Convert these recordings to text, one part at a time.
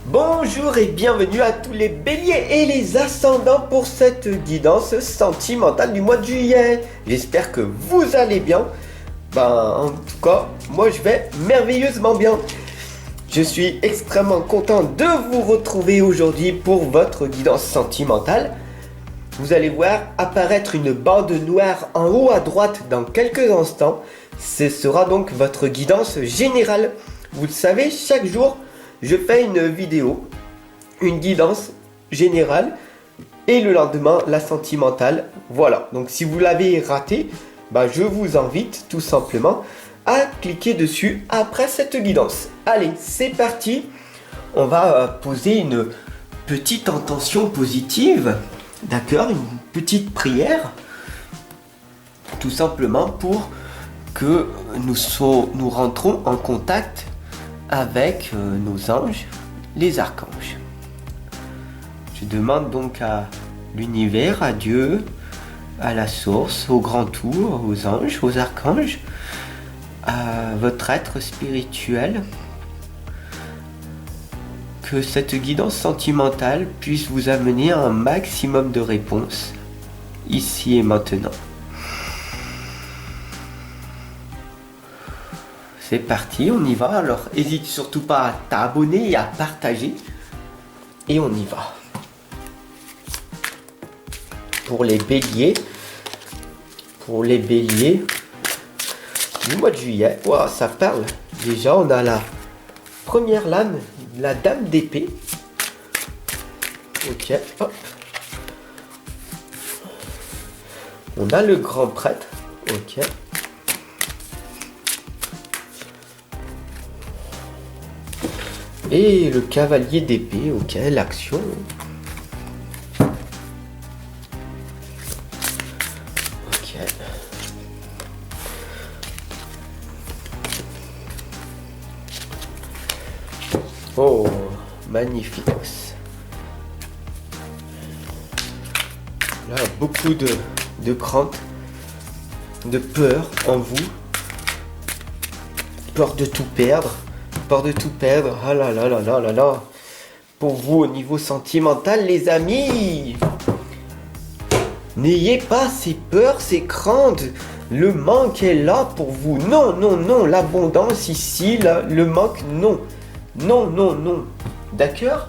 Bonjour et bienvenue à tous les béliers et les ascendants pour cette guidance sentimentale du mois de juillet. J'espère que vous allez bien. En tout cas, moi je vais merveilleusement bien. Je suis extrêmement content de vous retrouver aujourd'hui pour votre guidance sentimentale. Vous allez voir apparaître une bande noire en haut à droite dans quelques instants. Ce sera donc votre guidance générale. Vous le savez, chaque jour, je fais une vidéo, une guidance générale et le lendemain, la sentimentale. Voilà, donc si vous l'avez raté, je vous invite tout simplement à cliquer dessus après cette guidance. Allez, c'est parti. On va poser une petite intention positive, d'accord, une petite prière, tout simplement pour que nous rentrons en contact avec nos anges, les archanges. Je demande donc à l'univers, à Dieu, à la source, au grand tout, aux anges, aux archanges, à votre être spirituel, que cette guidance sentimentale puisse vous amener un maximum de réponses, ici et maintenant. C'est parti, on y va. Alors, n'hésite surtout pas à t'abonner et à partager. Et on y va. Pour les béliers du mois de juillet, wow, ça parle. Déjà, on a la première lame, la dame d'épée. Ok, hop. On a le grand prêtre. Ok. Et le cavalier d'épée, ok, l'action. Ok. Oh, magnifique. Là, beaucoup de crainte, de peur en vous. Peur de tout perdre. Peur de tout perdre, ah là là là là là là. Pour vous au niveau sentimental, les amis, n'ayez pas ces peurs, ces craintes. Le manque est là pour vous. Non, non, non, l'abondance ici, le manque, non. Non, non, non. D'accord?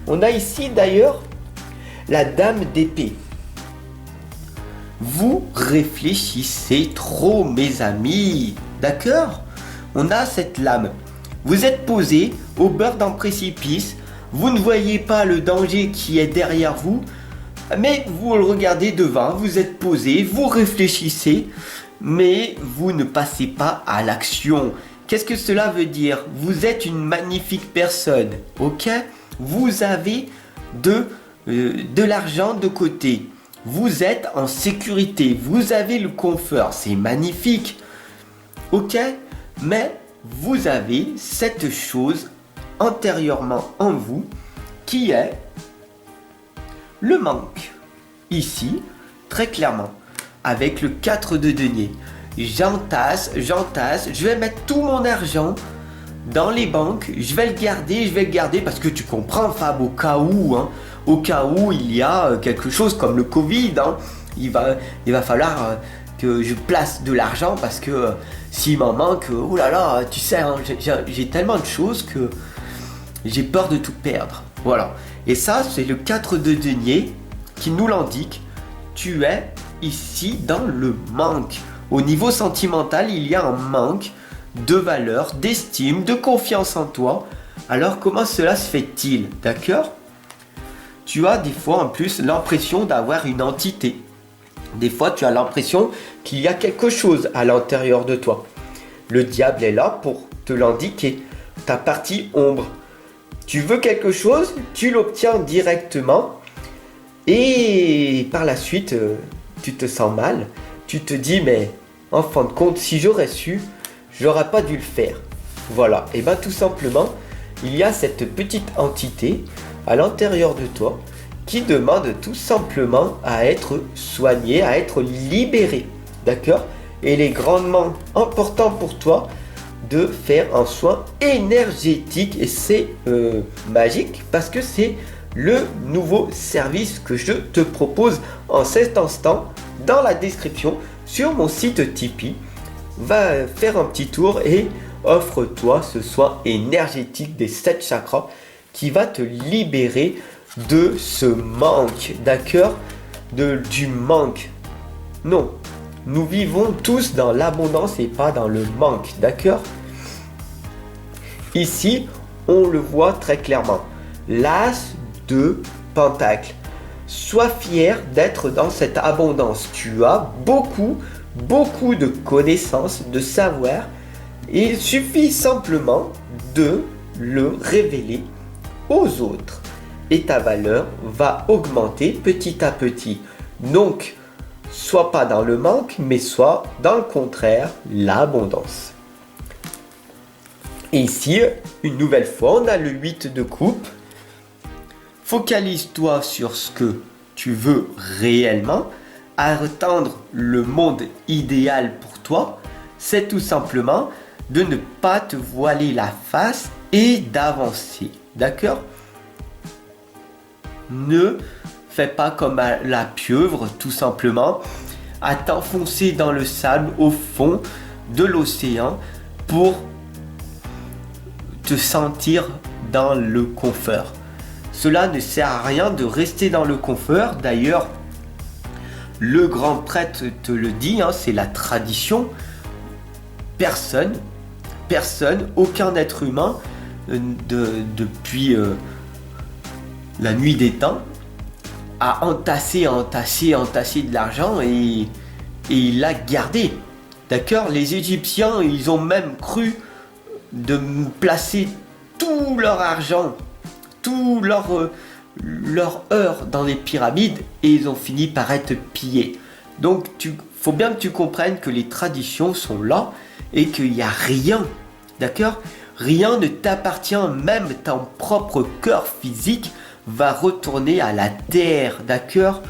On a ici d'ailleurs la dame d'épée. Vous réfléchissez trop, mes amis. D'accord? On a cette lame. Vous êtes posé au bord d'un précipice, vous ne voyez pas le danger qui est derrière vous, mais vous le regardez devant, vous êtes posé, vous réfléchissez, mais vous ne passez pas à l'action. Qu'est-ce que cela veut dire? Vous êtes une magnifique personne, ok? Vous avez de l'argent de côté, vous êtes en sécurité, vous avez le confort, c'est magnifique, ok? Mais vous avez cette chose antérieurement en vous qui est le manque. Ici, très clairement, avec le 4 de denier. J'entasse, je vais mettre tout mon argent dans les banques, je vais le garder parce que tu comprends, Fab, au cas où il y a quelque chose comme le Covid, il va falloir que je place de l'argent parce que s'il m'en manque, oh là là, tu sais, j'ai tellement de choses que j'ai peur de tout perdre. Voilà. Et ça, c'est le 4 de denier qui nous l'indique. Tu es ici dans le manque. Au niveau sentimental, il y a un manque de valeur, d'estime, de confiance en toi. Alors, comment cela se fait-il? D'accord? Tu as des fois en plus l'impression d'avoir une entité. Des fois, tu as l'impression qu'il y a quelque chose à l'intérieur de toi. Le diable est là pour te l'indiquer, ta partie ombre. Tu veux quelque chose, tu l'obtiens directement et par la suite, tu te sens mal. Tu te dis, mais en fin de compte, si j'aurais su, j'aurais pas dû le faire. Voilà, et tout simplement, il y a cette petite entité à l'intérieur de toi qui demande tout simplement à être soigné, à être libéré. D'accord? Et il est grandement important pour toi de faire un soin énergétique et c'est magique parce que c'est le nouveau service que je te propose en cet instant dans la description sur mon site Tipeee. Va faire un petit tour et offre-toi ce soin énergétique des 7 chakras qui va te libérer de ce manque, d'accord, du manque. Non, nous vivons tous dans l'abondance et pas dans le manque, d'accord? Ici, on le voit très clairement. L'as de Pentacle. Sois fier d'être dans cette abondance. Tu as beaucoup de connaissances, de savoir. Il suffit simplement de le révéler aux autres. Et ta valeur va augmenter petit à petit. Donc, sois pas dans le manque, mais sois dans le contraire, l'abondance. Et ici, une nouvelle fois, on a le 8 de coupe. Focalise-toi sur ce que tu veux réellement. Atteindre le monde idéal pour toi, c'est tout simplement de ne pas te voiler la face et d'avancer. D'accord? Ne fais pas comme la pieuvre, tout simplement, à t'enfoncer dans le sable au fond de l'océan pour te sentir dans le confort. Cela ne sert à rien de rester dans le confort. D'ailleurs, le grand prêtre te le dit, c'est la tradition. Personne, aucun être humain, depuis la nuit des temps, a entassé de l'argent et il l'a gardé. D'accord? Les Égyptiens, ils ont même cru de placer tout leur argent, tout leur heure dans les pyramides et ils ont fini par être pillés. Donc faut bien que tu comprennes que les traditions sont là et qu'il n'y a rien, d'accord? Rien ne t'appartient, même ton propre corps physique va retourner à la terre, d'accord?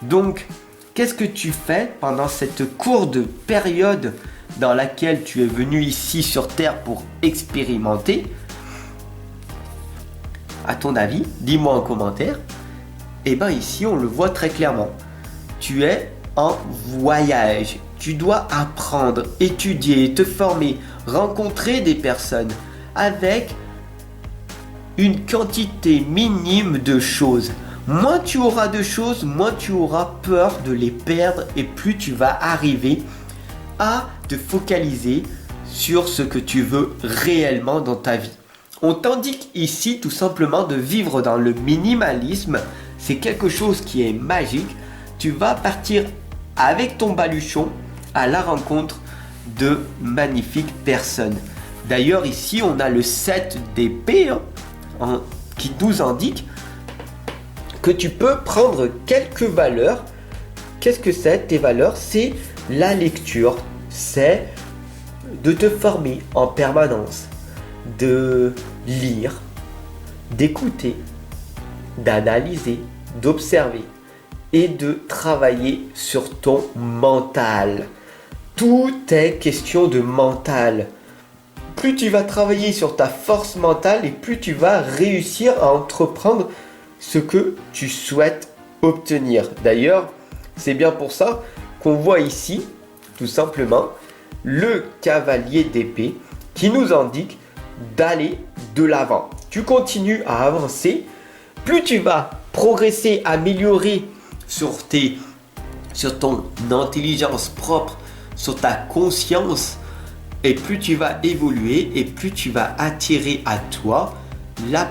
Donc, qu'est-ce que tu fais pendant cette courte période dans laquelle tu es venu ici sur Terre pour expérimenter? À ton avis, dis-moi en commentaire. Et bien ici, on le voit très clairement. Tu es en voyage. Tu dois apprendre, étudier, te former, rencontrer des personnes avec une quantité minime de choses. Moins tu auras de choses, moins tu auras peur de les perdre et plus tu vas arriver à te focaliser sur ce que tu veux réellement dans ta vie. On t'indique ici tout simplement de vivre dans le minimalisme. C'est quelque chose qui est magique. Tu vas partir avec ton baluchon à la rencontre de magnifiques personnes. D'ailleurs ici on a le 7 d'épée qui nous indique que tu peux prendre quelques valeurs. Qu'est-ce que c'est tes valeurs? C'est la lecture, c'est de te former en permanence, de lire, d'écouter, d'analyser, d'observer et de travailler sur ton mental. Tout est question de mental. Plus tu vas travailler sur ta force mentale et plus tu vas réussir à entreprendre ce que tu souhaites obtenir. D'ailleurs, c'est bien pour ça qu'on voit ici, tout simplement, le cavalier d'épée qui nous indique d'aller de l'avant. Tu continues à avancer, plus tu vas progresser, améliorer sur ton intelligence propre, sur ta conscience, et plus tu vas évoluer et plus tu vas attirer à toi la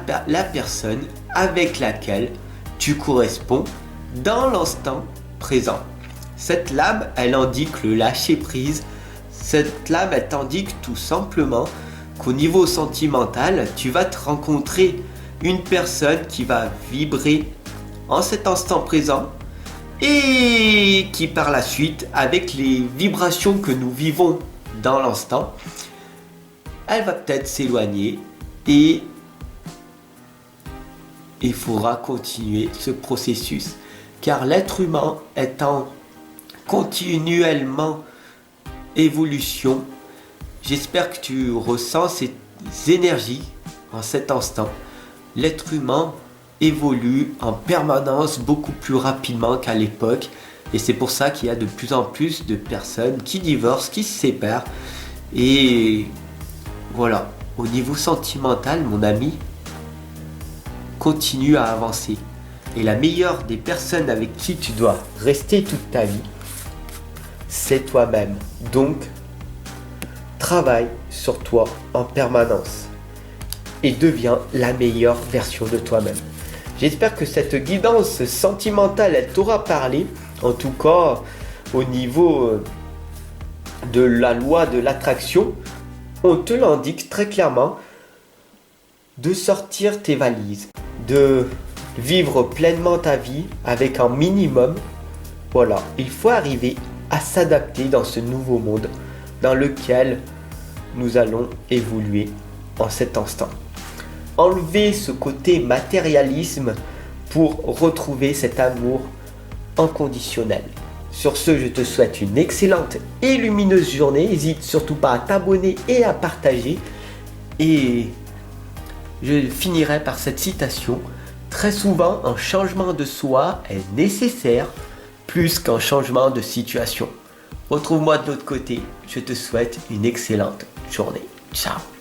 personne avec laquelle tu corresponds dans l'instant présent. Cette lame, elle indique le lâcher prise. Cette lame, elle t'indique tout simplement qu'au niveau sentimental, tu vas te rencontrer une personne qui va vibrer en cet instant présent et qui par la suite, avec les vibrations que nous vivons dans l'instant, elle va peut-être s'éloigner et il faudra continuer ce processus car l'être humain est en continuellement évolution. J'espère que tu ressens ces énergies en cet instant. L'être humain évolue en permanence beaucoup plus rapidement qu'à l'époque. Et c'est pour ça qu'il y a de plus en plus de personnes qui divorcent, qui se séparent. Et voilà, au niveau sentimental, mon ami, continue à avancer. Et la meilleure des personnes avec qui tu dois rester toute ta vie, c'est toi-même. Donc, travaille sur toi en permanence et deviens la meilleure version de toi-même. J'espère que cette guidance sentimentale, elle t'aura parlé. En tout cas, au niveau de la loi de l'attraction, on te l'indique très clairement de sortir tes valises, de vivre pleinement ta vie avec un minimum. Voilà, il faut arriver à s'adapter dans ce nouveau monde dans lequel nous allons évoluer en cet instant. Enlever ce côté matérialisme pour retrouver cet amour inconditionnel. Sur ce, je te souhaite une excellente et lumineuse journée. N'hésite surtout pas à t'abonner et à partager. Et je finirai par cette citation. Très souvent, un changement de soi est nécessaire plus qu'un changement de situation. Retrouve-moi de l'autre côté. Je te souhaite une excellente journée. Ciao.